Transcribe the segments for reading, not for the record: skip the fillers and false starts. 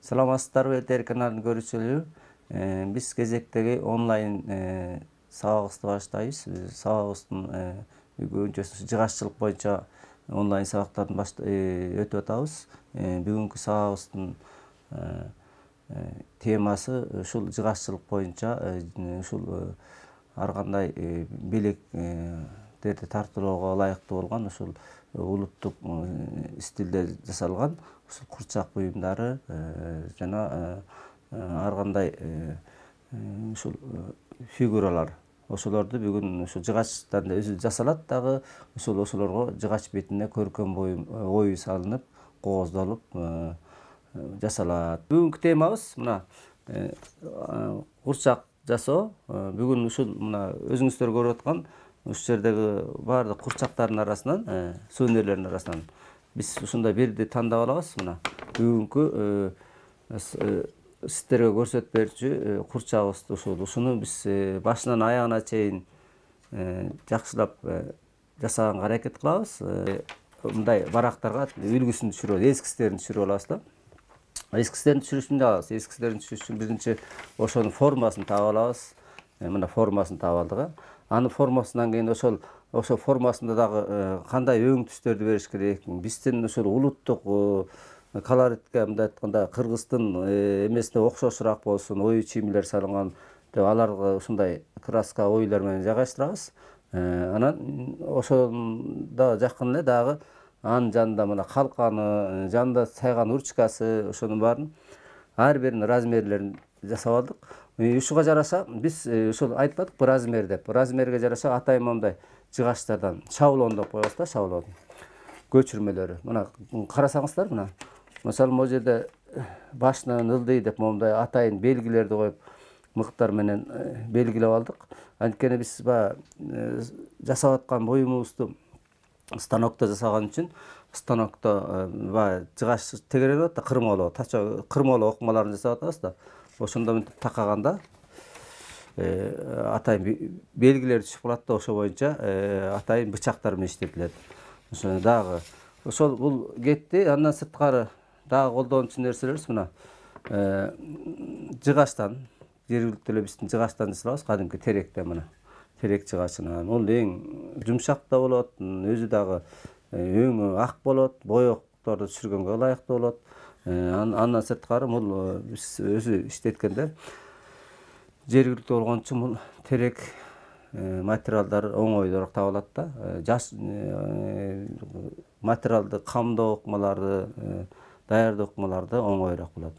Саламатсыздарбы телеканалдын көрүүчүлөрү. Биз кезектеги онлайн сабагыбызды баштайбыз. Сабагыбыздын бүгүнчө жыгаччылык боюнча онлайн сабактарын өтүп атабыз. Бүгүнкү сабагыбыздын темасы ушул жыгаччылык боюнча ушул ар кандай белектерди тартуулоого ылайыктуу болгон ушул улуттук стилде жасалган ушул курчак буюмдары жана ар кандай ушул фигуралар ошолорду бүгүн ушу жыгачтан өзү жасалат дагы ошолорго жыгач бетине көркөм ою салынып кооздолуп жасалат. Бүгүнкү темабыз мына курчак жасоо. Бүгүн ушул мына өзүңүздөр көрүп аткан ушул жердеги баардык курчактардын арасынан, сувенирлердин арасынан биз ушундай бирди тандап алабыз. Мына бүгүнкү сиздерге көрсөтүп берүүчү курчагыбызды ушуну биз башынан аягына чейин жакшылап жасаганга аракет кылабыз. Мындай барактарга үлгүсүн түшүрүп, эскизтерин түшүрүп алабыз да. Эскизтерин түшүрүш үчүн эскизтерин түшүрүш үчүн биринчи ошонун формасын таап алабыз. Мына формасын таап алдык. Анын формасынан кийин ошол формасында дагы кандай өң түстөрдү бериш керек. Биздин ушул улуттук колоритке мындай айтканда кыргыздын эмесине окшошураак болсун, ою чийимдер салынган деп аларга ушундай краска оюлар менен жайгаштырабыз. Анан ошондо жакын эле дагы анын жанында мына калканы, жанында сайган урчкасы, ошонун баарын ар биринин размерлерин жасап алдык. Ушуга жараша биз ушул айтпадыкпы размер деп. Размерге жараша атайын мондай жыгачтардан шаблон деп коебуз да, шаблон. Көчүрмөлөрү. Мына карасаңыздар мына. Мисалы могу жерде башынан ылдый деп мондай атайын белгилерди коюп мыктар менен белгилеп алдык. Анткени биз жасап аткан буюмубузду станокто жасаган үчүн станокто жыгач тегерелеп да кырмалоо окмаларын жасап атабыз да. Ошондо мынтип такаганда атайын белгилер түшүп калат да, ошо боюнча атайын бычактар менен иштетилет. Ошону дагы ошол бул кетти. Андан сырткары дагы колдончу нерселерибиз мына жыгачтан, жергиликтүү эле биздин жыгачтан жасалабыз, кадимки теректен мына. Терек жыгачынан. Ол эң жумшак да болот, өзү дагы өңү ак болот, боекторду түшүргөнгө ылайыктуу болот. Андан сырткары бул биз өзү иштеткенде жергиликтүү болгон үчүн бул терек материалдары оңойлуураак табылат да. Жаш материалды камдоо ыкмаларды, даярдоо ыкмаларды оңоюраак болот.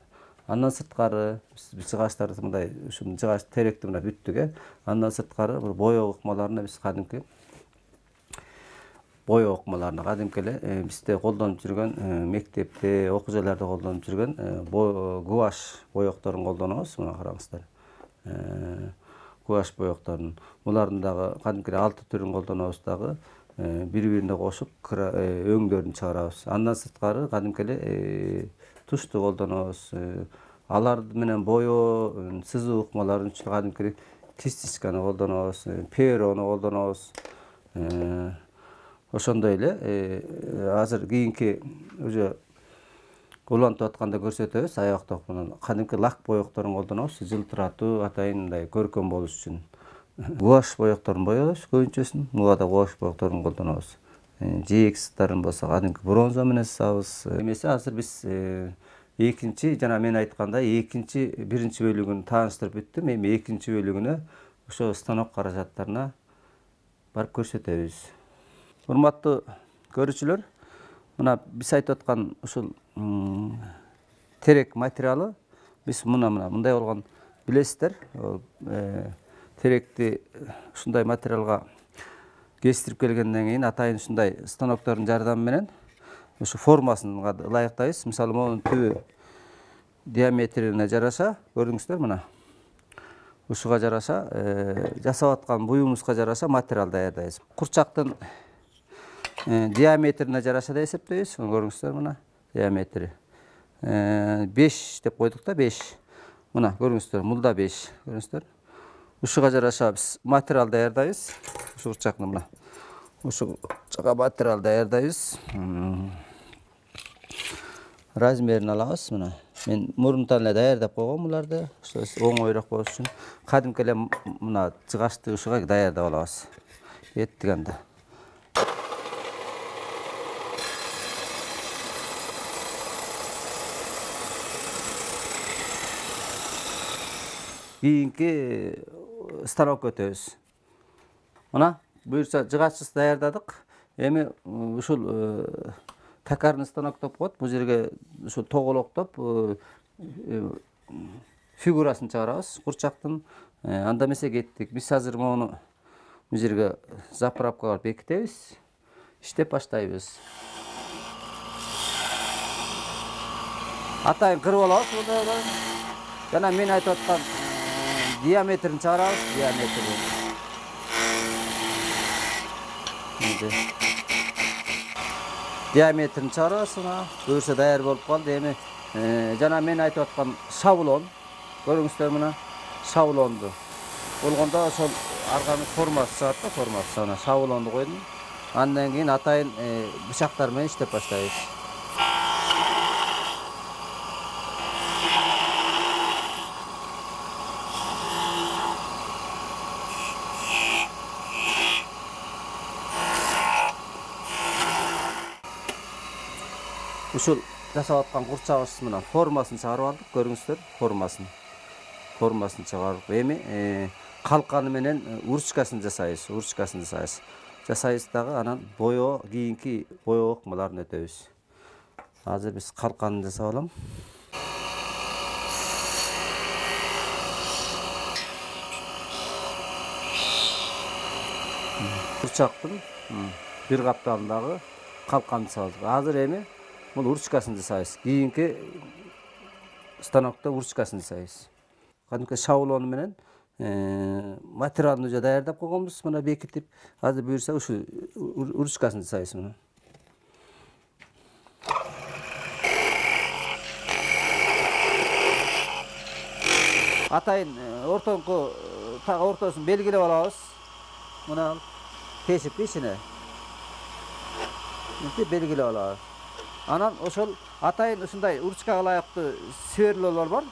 Андан сырткары биз жыгачтарды мындай ушул жыгач теректи мына бүттүк. Андан сырткары бул боёк ыкмаларына биз кадимки боёк ыкмаларына кадимки эле бизде колдонуп жүргөн, мектепте, окуу жайларда колдонуп жүргөн гуаш боёкторун колдонобуз. Мына караңыздар. Гуаш боёкторун. Булардын дагы кадимки 6 түрүн колдонобуз дагы. Бири-бирине кошуп өңдөрүн чыгарабыз. Андан сырткары кадимки эле тушту колдонобуз. Алар менен боёо, сызуу ыкмаларын үчүн кадимки кистичканы колдонобуз, перону колдонобуз. Ошондой эле азыр кийинки уже улантып атканда көрсөтөбүз. Аябакта кадимки лак боёкторун колдонобуз, жылтыратуу, атайын мындай көркөм болуш үчүн. Гуаш боёкторун боёбуз көбүнчөсүн. Буга да гуаш боёкторун колдонобуз. Жээк сыздарын болсо кадимки бронза менен сызабыз. Эмеси азыр биз экинчи, жана мен айткандай биринчи бөлүгүн тааныштырып бүттүм. Эми экинчи бөлүгүнө ошо станок каражаттарына барып көрсөтөбүз. Урматтуу көрүүчүлөр, мына биз айтып аткан ушул терек материалы биз мындай болгон билесиздер. Теректи ушундай материалга кестирип келгенден кийин атайын ушундай станоктордун жардамы менен ушу формасын ылайыктайбыз. Мисалы монун түбү диаметрине жараша, көрдүңүздөр мына. Ушуга жараша жасап аткан буюмубузга жараша материал даярдайбыз. Курчактын диаметрине жараша да эсептейбиз. Көрдүңүздөр мына диаметри 5 деп койдук да, 5. Мына көрдүңүздөр, мулда 5. Көрдүңүздөр. Ушуга жараша биз материал даярдайбыз. Ушу курчактын мына. Ушуга материал даярдайбыз. Размерин алабыз мына. Мен мурунтан эле даярдап койгом буларды. Ошо оңойрок болуш үчүн кадимки эле мына жыгачты ушуга даярдап алабыз. Еттик анда. Кийинки станокко өтөбүз. Мына буюрса жыгачыбызды даярдадык. Эми ушул токарный станок деп коет. Бул жерге ушул тоголоктоп фигурасын чыгарабыз курчактын. Анда эмесе кеттик. Биз азыр мону бул жерге заправкага бекитебиз. İşte başlayız. Atayın kırıp alabız burada. Jana men aytып atkан diametrini çağırabız, diametrini. Diametrini çağırabız, buyursa dayar bolup kaldı. Эми jana men aytып atkан şablon, görüңүздөр мына şablondu. Болгондо ошол арганын формасы чыгат да, формасы. Ана şablonду койдум. Andan keyin atayın bıçaklar menен иштеп баштайбыз. Ушул жасап аткан курчагыбыз менен формасын чыгарып алдык, көрүңүздөр, формасын чыгарып, эми калканы менен уручкасын жасайбыз. Жасайбыз дагы анан боё, кийинки боё ыкмаларын өтөбүз. Азыр биз калканын жасап алам. Курчактын бир капталындагы калканын салдык. Азыр эми бул уручкасын жасайбыз. Кийинки станокто уручкасын жасайбыз. Кадимки шаблону менен материалын уже даярдап койгонбуз, мына бекитип, азыр буюрса ушу уручкасын жасайбыз мына. Атайын ортоңку так ортосун белгилеп алабыз. Мына тешип ичине. Мынтип белгилеп алабыз. Анан ошол атайын ушундай уручкага ылайыктуу сверлолор бар.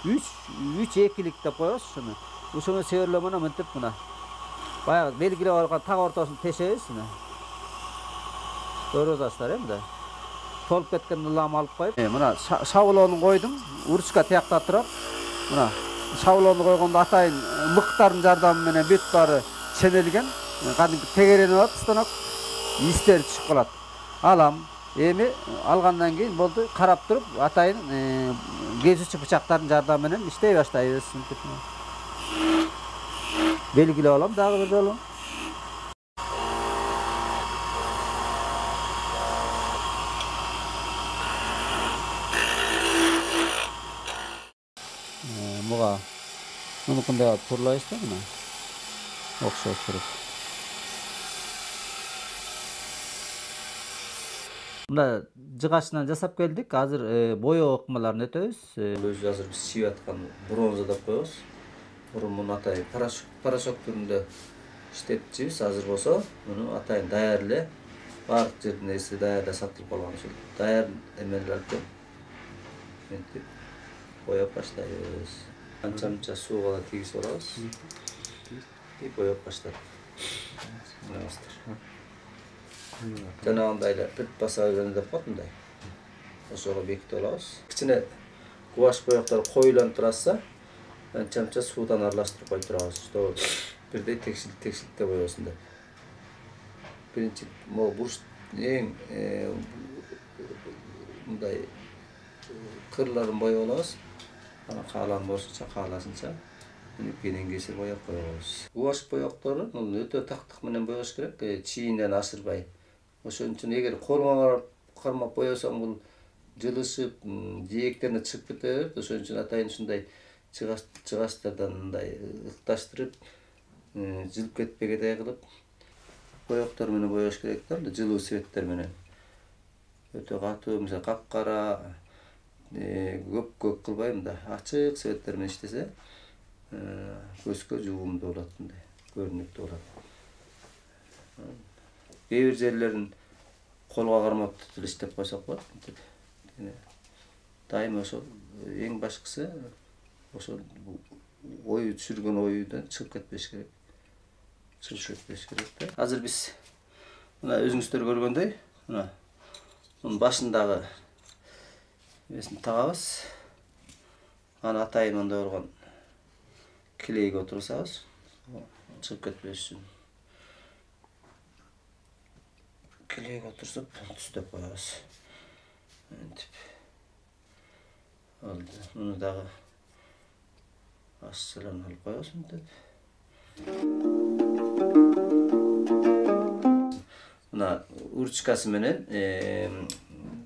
3-2'lik деп коебуз ушуну. Ушуну сверлөө менен мынтип мына. Баягы белгилеп алган так ортосун тешебиз мына. Көрүп атасыздар мында. Толуп кеткен ыламы алып коюп, мына шаблонун койдум. Уручка тиякта турат. Мына шаблонду койгондо атайын мыктардын жардамы менен бүт баары ченелген. Кадимки тегеренип алат станок. Истери чыгып калат. Алам. Эми алгандан кийин болду, карап туруп атайын кесүүчү бычактардын жардамы менен иштей баштайбыз. Белгилеп алам дагы бир жолу. Буга мунукундай турлайбыз да мына. Окшоп туруп. Мына жыгачынан жасап келдик. Азыр боё ыкмаларын өтөбүз. Өзү азыр биз чийип аткан бронза деп коебуз. Мурун муну атайын порошок түрүндө иштетчүбүз. Азыр болсо муну атайын даяр эле баардык жердин эси даярда сатылып калган ушул даяр эмелерди мынтип боеп баштайбыз. Анча-мынча сууга да тийгизип алабыз. И боеп баштадык. Жанагындай эле предпособие деп коет мындай. Ошого бекитип алабыз. Кичине гуашь боектор коюланып турса, анча-мынча суудан аралаштырып коюп турабыз. Что бирдей текшиликте боебосун деп. Биринчи могу буруш эң мындай кырларын боеп алабыз. Ана каалан болушунча, кааласынча кенен кесир боеп коебуз. Гуашь боектору өтө тактык менен боеш керек, чийинен ашырбай. Ошон үчүн эгер колуңа кармап боесоң бул жылышып, жээктерине чыгып кете берет. Ошон үчүн атайын ушундай чыгачтардан мындай ыкташтырып, жылып кетпегедей кылып боектор менен боеш керек да, жылуу светтер менен. Өтө катуу, мисалы капкара, көк кылбай мындай ачык светтер менен иштесе, көзгө жугумдуу болот, мындай көрүнүктүү болот. Кээ бир жерлерин колго кармап эле иштеп койсок болот. дайыма ошол эң башкысы ошол ою түшүргөн оюдан чыгып кетпеш керек. Да. Азыр биз мына өзүңүздөр көргөндөй, мына мунун башындагы эмесин тагабыз. Аны атайын мындай болгон килейге отурсабыз, чыгып кетпеш үчүн. Килейге отурсуп, түстөп коебуз. Мынтип. Oldu. Bunu da aşçılarını alıp koyuyorsun tabi. Buna urçkası menen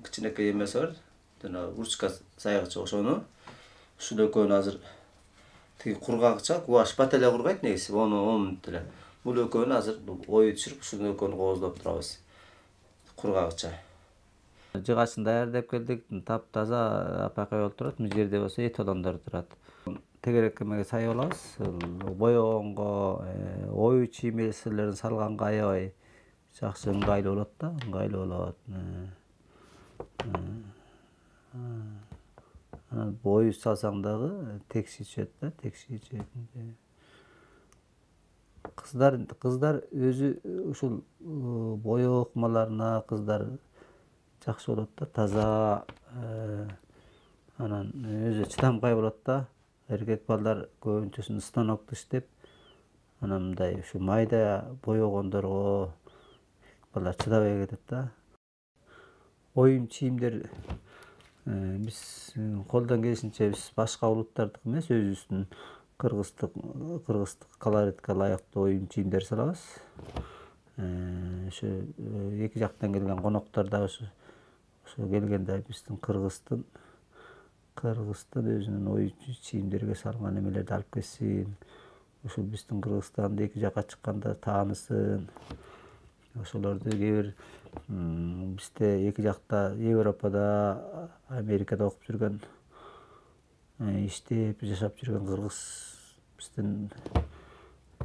kıçınakay yemesi var. Urçka sayıgıça oşonu. Şu lökönü hazır kurgakça, kuvaş batele kurgayt negisi. Onu 10 minut tile. Bu lökönü hazır oyu düşürüp şu lökönü qoğuzdap turabız. Kurgakça. Жыгашын даярдап келдик, таптаза апакай болуп турат. Бул жерде болсо эталондор турат. Тегерекемеге сай болобуз. Боёгонго, ою чиймесилерин салганга аябай жакшы ыңгайлуу болот да, ыңгайлуу болот. Анан ою салсаң дагы текши түшөт да, текши түшөт. Кыздар өзү ушул боёк ыкмаларына кыздар жакшы болот да, таза, анан өзү чыдамкай болот да. Эркек балдар көбүнчөсүн станокто иштеп, анан мындай ушу майда боёгондорго балдар чыдабай кетет да. Оюн чийимдер биз колдон келишинче биз башка улуттардык эмес, өзүбүздүн кыргыздык колоритке ылайыктуу оюн чийимдер салабыз. Ошо эки жактан келген коноктор да ошо келгенде биздин Кыргыздын өзүнүн ою чийимдерге салган эмелерди алып келсин. Ошол биздин Кыргызстанды эки жакка чыкканда таанысын. Ошолорду кээ бир бизде эки жакта Европада, Америкада окуп жүргөн, иштеп жашап жүргөн кыргыз биздин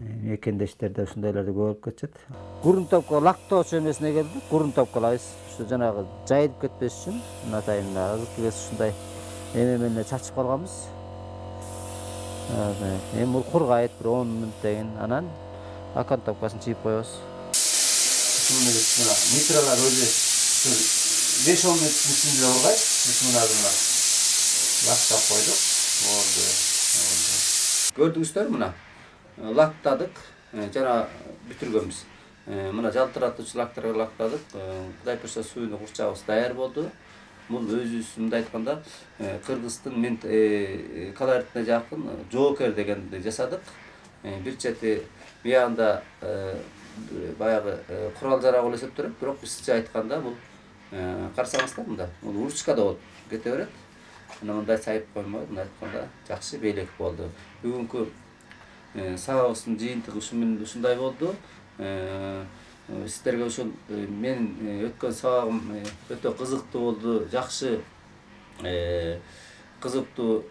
мекендештерде ушундайларды көп болуп кетишет. Курун топко лактоочу эмесине келдик. Курун топкалайбыз. Ушу жанагы жайылып кетпеш үчүн атайын азыркы кез ушундай эме менен чачып калганбыз. Эми бул кургайт бир 10 минуттан кийин анан акан топкасын чийип коебуз. Ушуну мына микролар өзү 5-10 минуттун ичинде кургайт. Биз мына лактап койдук. Болду. Көрдүңүздөр мына лактадык, жана бүтүргөнбүз. Мына жалтыратуучу лактарга лактадык. Кудай буюрса сууну курчабыз даяр болду. Бул өзүбүз мындай айтканда Кыргыздын мен колоритине жакын Joker дегенди жасадык. Бир чети биягында баягы курал жарак болуп эсептелет, бирок бизче айтканда бул карасаңыздар мында бул урчка да болуп кете берет. Мына мындай сайып коймой, мындай айтканда жакшы белек болду. Бүгүнкү сабагыбыздын жыйынтыгы ушундай болду. Сиздерге ушул менин өткөн сабагым өтө кызыктуу болду, жакшы кызыктуу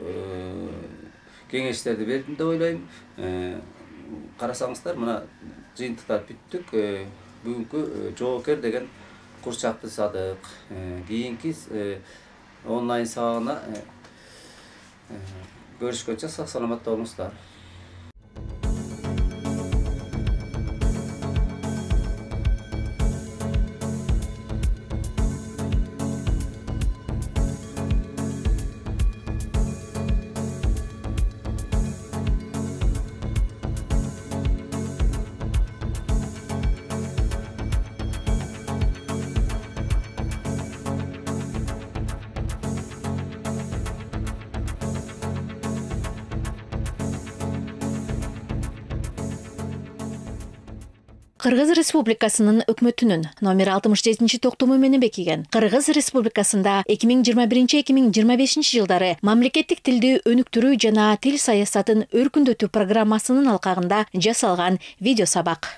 кеңештерди бердим деп ойлойм. Карасаңыздар, мына жыйынтыктарды бүттүк. Бүгүнкү Joker деген курчакты жасадык. Кийинки онлайн сабагына көрүшкөнчө сак саламатта болуңуздар. Кыргыз Республикасынын өкмөтүнүн номер 67 токтому менен бекиген Кыргыз Республикасында 2021-2025 жылдары мамлекеттик тилди өнүктүрүү жана тил саясатын өркүндөтүү программасынын алкагында жасалган видео сабак.